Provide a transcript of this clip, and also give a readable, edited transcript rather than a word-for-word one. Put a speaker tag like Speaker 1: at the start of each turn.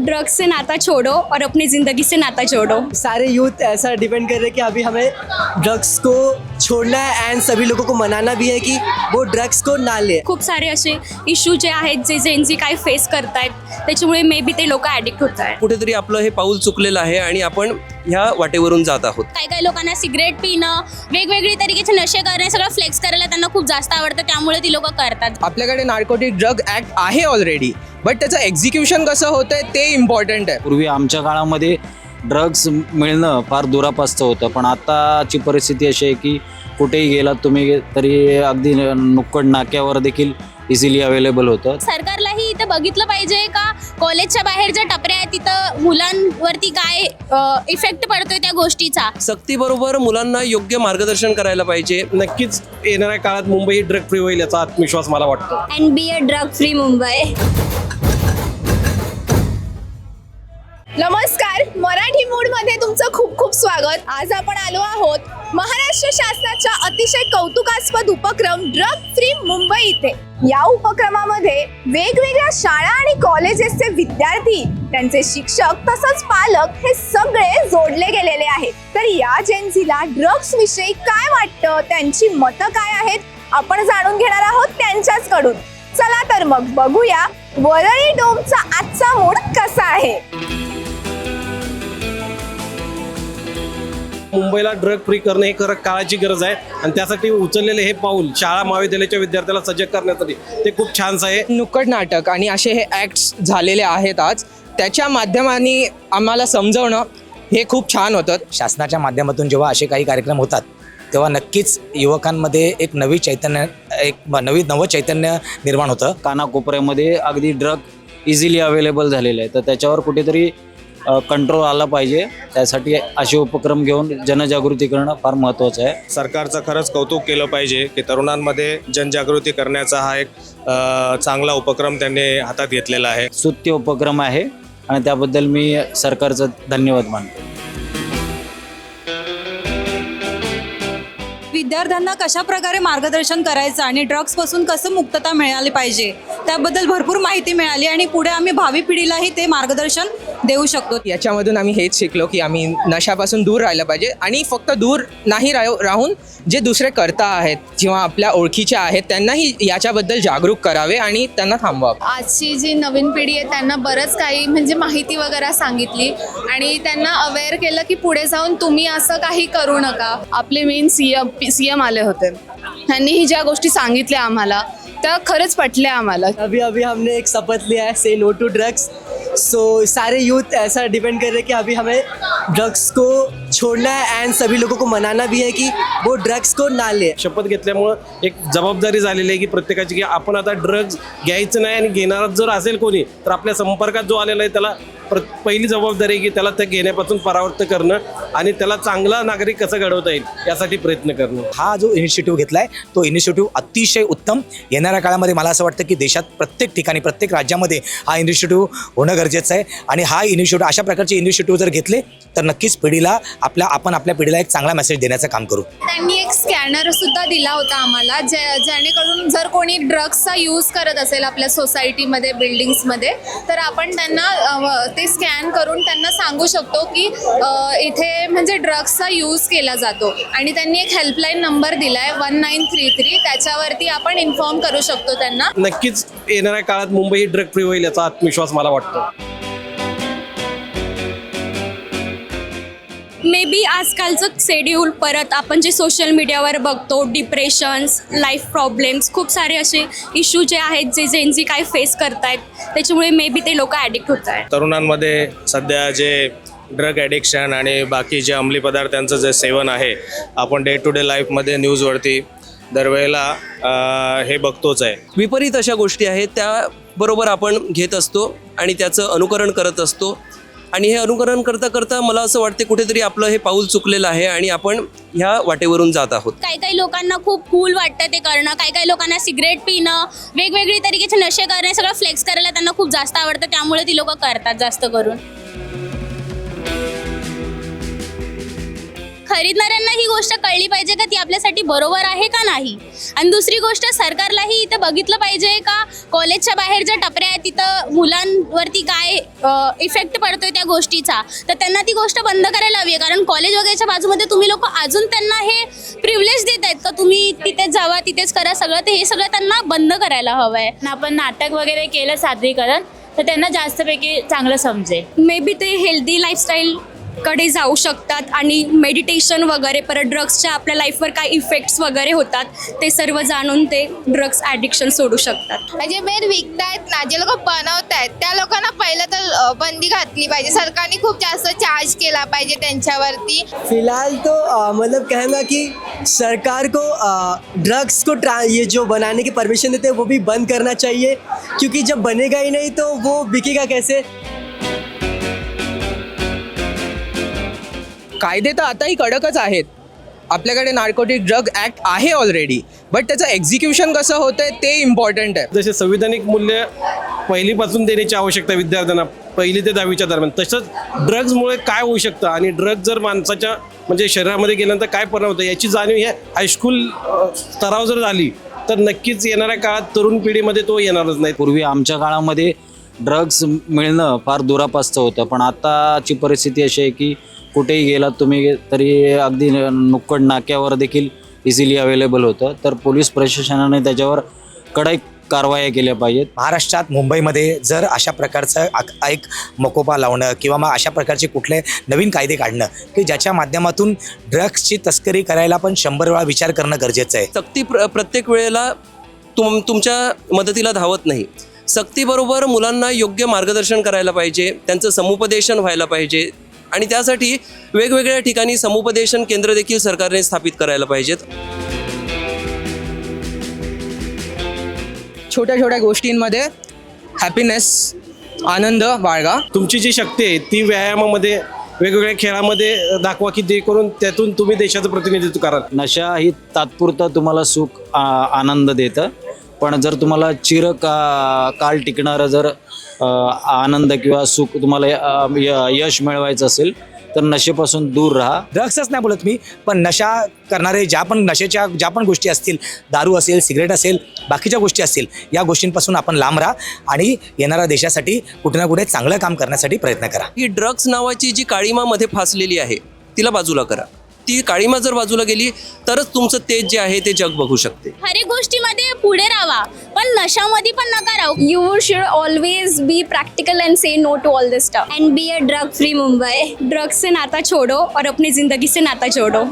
Speaker 1: Drugs से नाता छोड़ो और अपनी ज़िंदगी से नाता जोड़ो।
Speaker 2: सारे यूथ ऐसा डिपेंड कर रहे हैं कि अभी हमें ड्रग्स को छोड़ना है एंड सभी लोगों को मनाना भी है की वो ड्रग्स को ना ले।
Speaker 1: खूप सारे असे इश्यू जे आहेत जे जेनजी काय फेस करतायत त्याच्यामुळे मे बी ते लोक ॲडिक्ट होत आहेत।
Speaker 3: कुठेतरी आपलं हे पाऊल चुकलेलं आहे आणि आपण ह्या वाटेवरून जात आहोत।
Speaker 4: काही लोकांना सिगरेट पिणं, वेगवेगळी तरीकेचे नशे करणे, सगळं फ्लेक्स करायला त्यांना खूप जास्त आवडतं, त्यामुळे ती लोक करतात।
Speaker 5: आपल्याकडे नार्कोटिक ड्रग ॲक्ट आहे ऑलरेडी, बट त्याचं एक्झिक्युशन कसं होतंय ते इम्पॉर्टंट आहे।
Speaker 6: पूर्वी आमच्या काळामध्ये ड्रग्स मिळणं फार दुरापास्त होतं, पण आताची परिस्थिती अशी आहे की कुठेही गेलात तुम्ही तरी अगदी नुक्कड नाक्यावर देखील इझिली अवेलेबल होतं।
Speaker 4: सरकारलाही इथं बघितलं पाहिजे का कॉलेजच्या बाहेर ज्या टपऱ्या आहेत तिथं मुलांवरती काय इफेक्ट पडतोय त्या गोष्टीचा।
Speaker 3: सक्तीबरोबर मुलांना योग्य मार्गदर्शन करायला पाहिजे।
Speaker 7: नक्कीच येणाऱ्या काळात मुंबई ही ड्रग फ्री होईल याचा आत्मविश्वास मला वाटतो।
Speaker 4: And be a drug free Mumbai.
Speaker 8: नमस्कार, मराठी मूडमध्ये तुमचं खूप खूप स्वागत। आज आपण आलो आहोत महाराष्ट्र शासनाच्या अतिशय कौतुकास्पद उपक्रम ड्रग फ्री मुंबई इथे। या उपक्रमामध्ये वेगवेगळ्या शाळा आणि कॉलेजेसचे विद्यार्थी, त्यांचे शिक्षक तसंच पालक हे सगळे जोडले गेलेले आहेत। तर या जेनझीला ड्रग्स विषयी काय वाटतं, त्यांची मतं काय आहेत, आपण जाणून घेणार आहोत त्यांच्याचकडून। चला तर मग बघूया वरळी डोमचा आजचा मूड कसा आहे।
Speaker 7: मुंबईला ड्रग फ्री करणे ही खरं काळाची गरज आहे आणि त्यासाठी उचललेले हे पाऊल शाळा महाविद्यालयाच्या विद्यार्थ्याला सजग करण्यासाठी ते खूप छानच आहे।
Speaker 5: नुक्कड नाटक आणि असे हे ॲक्ट्स झालेले आहेत आज, त्याच्या माध्यमाने आम्हाला समजवणं हे खूप छान होतं।
Speaker 9: शासनाच्या माध्यमातून जेव्हा असे काही कार्यक्रम होतात तेव्हा नक्कीच युवकांमध्ये एक नवं चैतन्य निर्माण होतं।
Speaker 6: कानाकोपऱ्यामध्ये अगदी ड्रग इझिली अवेलेबल झालेले आहे, तर त्याच्यावर कुठेतरी कंट्रोल आला पाहिजे। त्यासाठी असे उपक्रम घेऊन जनजागृती करणं फार महत्त्वाचं आहे।
Speaker 7: सरकारचं खरंच कौतुक केलं पाहिजे की तरुणांमध्ये जनजागृती करण्याचा हा एक चांगला उपक्रम त्यांनी हातात घेतलेला आहे।
Speaker 6: स्तुत्य उपक्रम आहे आणि त्याबद्दल मी सरकारचं धन्यवाद मानतो।
Speaker 10: विद्यार्थ्यांना कशा प्रकारे मार्गदर्शन करायचं आणि ड्रग्सपासून कसं मुक्तता मिळाली पाहिजे त्याबद्दल भरपूर माहिती मिळाली आणि पुढे आम्ही भावी पिढीलाही ते मार्गदर्शन देऊ शकतो।
Speaker 5: याच्यामधून आम्ही हेच शिकलो की आम्ही नशापासून दूर राहिलं पाहिजे आणि फक्त दूर नाही राहून जे दुसरे करता आहेत किंवा आपल्या ओळखीचे आहेत त्यांनाही याच्याबद्दल जागरूक करावे आणि त्यांना थांबवावं।
Speaker 8: आजची जी नवीन पिढी आहे त्यांना बरंच काही म्हणजे माहिती वगैरे सांगितली आणि त्यांना अवेअर केलं की पुढे जाऊन तुम्ही असं काही करू नका। आपले मेन सीएम आले होते, त्यांनी ही ज्या गोष्टी सांगितल्या आम्हाला त्या खरंच पटल्या आम्हाला।
Speaker 2: अभी हमने एक शपथ लिया है, से नो टू ड्रग्स। सो सारे यूथ ऐसा डिपेंड कर रहे हैं कि अभी हमें ड्रग्स को छोड़ना है एंड सभी लोगों को मनाना भी है कि वो ड्रग्स को ना ले।
Speaker 7: शपथ घेतल्यामुळं एक जबाबदारी झालेली आहे की प्रत्येकाची की आपण आता ड्रग्ज घ्यायचं नाही आणि घेणारा जर असेल कोणी तर आपल्या संपर्कात जो आलेला आहे त्याला पहिली जबाबदारी आहे की त्याला ते घेण्यापासून परावृत्त करणं आणि त्याला चांगला नागरिक कसं घडवता येईल यासाठी प्रयत्न करणं।
Speaker 9: हा जो इनिशिएटिव्ह घेतलाय तो इनिशिएटिव्ह अतिशय उत्तम। येणाऱ्या काळामध्ये मला असं वाटतं की देशात प्रत्येक ठिकाणी प्रत्येक राज्यामध्ये हा इनिशिएटिव्ह होणं गरजेचं आहे आणि हा इनिशिएटिव्ह अशा प्रकारचे इनिशिएटिव्ह जर घेतले तर नक्कीच पिढीला आपण आपल्या पिढीला एक चांगला मेसेज देण्याचं काम करू।
Speaker 8: त्यांनी एक स्कॅनर सुद्धा दिला होता आम्हाला जेणेकरून जर कोणी ड्रग्सचा यूज करत असेल आपल्या सोसायटीमध्ये बिल्डिंग्समध्ये तर आपण त्यांना ते स्कॅन करून त्यांना सांगू शकतो की इथे म्हणजे ड्रग्सचा यूज केला जातो आणि त्यांनी एक हेल्पलाईन नंबर दिलाय 1933, त्याच्यावरती आपण इन्फॉर्म करू शकतो त्यांना।
Speaker 7: नक्कीच येणाऱ्या काळात मुंबई ही ड्रग फ्री होईल याचा आत्मविश्वास मला वाटतो।
Speaker 1: मे बी आजकालचं शेड्यूल परत आपण जे सोशल मीडियावर बघतो, डिप्रेशन्स, लाईफ प्रॉब्लेम्स, खूप सारे असे इश्यू जे आहेत जे जेनजी काय फेस करतायत त्याच्यामुळे मे बी ते लोक ॲडिक्ट होत आहेत।
Speaker 7: तरुणांमध्ये सध्या जे ड्रग ॲडिक्शन आणि बाकी जे अंमली पदार्थांचं जे सेवन आहे आपण डे टू डे लाईफमध्ये न्यूजवरती दरवेळेला हे बघतोच आहे।
Speaker 3: विपरीत अशा गोष्टी आहेत त्याबरोबर आपण घेत असतो आणि त्याचं अनुकरण करत असतो आणि हे अनुकरण करता करता मला असं वाटते कुठेतरी आपलं हे पाऊल चुकलेलं आहे आणि आपण ह्या वाटेवरून जात आहोत।
Speaker 4: काही लोकांना खूप कूल वाटतं ते करणं, काही लोकांना सिगरेट पिणं, वेगवेगळी तरीकेचे नशे करणे, सगळं फ्लेक्स करायला त्यांना खूप जास्त आवडतं, त्यामुळे ती लोक करतात जास्त करून। खरीदणाऱ्यांना ही गोष्ट कळली पाहिजे का ती आपल्यासाठी बरोबर आहे का नाही. आणि दुसरी गोष्ट, सरकारलाही इथं बघितलं पाहिजे का कॉलेजच्या बाहेर ज्या टपऱ्या आहेत तिथं मुलांवरती काय इफेक्ट पडतोय त्या गोष्टीचा, तर त्यांना ती गोष्ट बंद करायला हवी आहे. कारण कॉलेज वगैरेच्या बाजूमध्ये तुम्ही लोक अजून त्यांना हे प्रिव्हिलेज देत आहेत का तुम्ही तिथेच जावा तिथेच करा सगळं, ते हे सगळं त्यांना बंद करायला हवं आहे.
Speaker 11: आपण नाटक वगैरे केलं सादरीकरण तर त्यांना जास्तपैकी चांगलं समजेल.
Speaker 1: मे बी ते हेल्दी लाईफस्टाईलकडे जाऊ शकतात आणि मेडिटेशन वगैरे, परत ड्रग्सच्या आपल्या लाईफवर काय इफेक्ट्स वगैरे होतात ते सर्व जाणून ते ड्रग्स ॲडिक्शन सोडू शकतात.
Speaker 8: म्हणजे मेन विकतायत ना, जे लोक बनवतायत त्या लोकांना पहिलं तर बंदी घातली पाहिजे. सरकारने खूप जास्त चार्ज केला पाहिजे त्यांच्यावरती.
Speaker 2: फिलहाल तो मतलब कहना कि सरकार को ड्रग्स को ये जो बनाने की परमिशन देते हैं वो भी बंद करना चाहिए, क्योंकि जब बनेगा ही नहीं तो वो बिकेगा कैसे.
Speaker 5: कायदे तर आताही कडकच आहेत. आपल्याकडे नार्कोटिक ड्रग ॲक्ट आहे ऑलरेडी, बट त्याचं एक्झिक्युशन कसं होतंय ते इम्पॉर्टंट आहे.
Speaker 7: जसे संविधानिक मूल्य पहिलीपासून देण्याची आवश्यकता विद्यार्थ्यांना 1ली ते 10वीच्या दरम्यान, तसंच ड्रग्जमुळे काय होऊ शकतं आणि ड्रग्ज जर माणसाच्या म्हणजे शरीरामध्ये गेल्यानंतर काय परिणाम होतं याची जाणीव ह्या हायस्कूल स्तरावर जर झाली तर नक्कीच येणाऱ्या काळात तरुण पिढीमध्ये तो येणारच नाही.
Speaker 6: पूर्वी आमच्या काळामध्ये ड्रग्स मिळणं फार दुरापास्तचं होतं, पण आताची परिस्थिती अशी आहे की कुठेही गेलात तुम्ही तरी अगदी नुक्कड नाक्यावर देखील इझिली अवेलेबल होतं. तर पोलीस प्रशासनाने त्याच्यावर कडक कारवाया केल्या पाहिजेत.
Speaker 9: महाराष्ट्रात मुंबईमध्ये जर अशा प्रकारचं एक मकोपा लावणं किंवा मग अशा प्रकारचे कुठले नवीन कायदे काढणं की ज्याच्या माध्यमातून ड्रग्सची तस्करी करायला पण 100 वेळा विचार करणं गरजेचं आहे.
Speaker 3: सक्ती प्रत्येक वेळेला तुमच्या मदतीला धावत नाही. सक्तीबरोबर मुलांना योग्य मार्गदर्शन करायला पाहिजे, त्यांचं समुपदेशन व्हायला पाहिजे आणि त्यासाठी वेगवेगळ्या ठिकाणी समुपदेशन केंद्र देखील सरकारने स्थापित करायला पाहिजेत.
Speaker 5: छोट्या छोट्या गोष्टींमध्ये हॅपीनेस, आनंद बाळगा.
Speaker 7: तुमची जी शक्ती आहे ती व्यायामामध्ये वेगवेगळ्या खेळामध्ये दाखवा की जे करून त्यातून तुम्ही देशाचं प्रतिनिधित्व कराल.
Speaker 6: नशा ही तात्पुरतं तुम्हाला सुख आनंद देतं, पण जर तुम्हाला काल टिकणारं जर आनंद किंवा सुख तुम्हाला यश मिळवायचं असेल तर नशेपासून दूर राहा.
Speaker 9: ड्रग्सच नाही बोलत मी, पण नशा करणारे ज्या पण गोष्टी असतील, दारू असेल, सिगरेट असेल, बाकीच्या गोष्टी असतील, या गोष्टींपासून आपण लांब राहा आणि येणाऱ्या देशासाठी कुठे ना कुठे चांगलं काम करण्यासाठी प्रयत्न करा.
Speaker 3: ही ड्रग्स नावाची जी काळीमामध्ये फासलेली आहे तिला बाजूला करा. ती काळीमा जर बाजूला गेली तरच तुमचं तेज जे आहे ते जग बघू शकते.
Speaker 4: हर एक गोष्टीमध्ये पुढे राहा पण नशामध्ये पण नका राहू.
Speaker 1: You should always be practical and say no to all this stuff.
Speaker 4: And be a drug free Mumbai.
Speaker 1: Drugs से नाता छोड़ो और अपनी ज़िंदगी से नाता जोड़ो.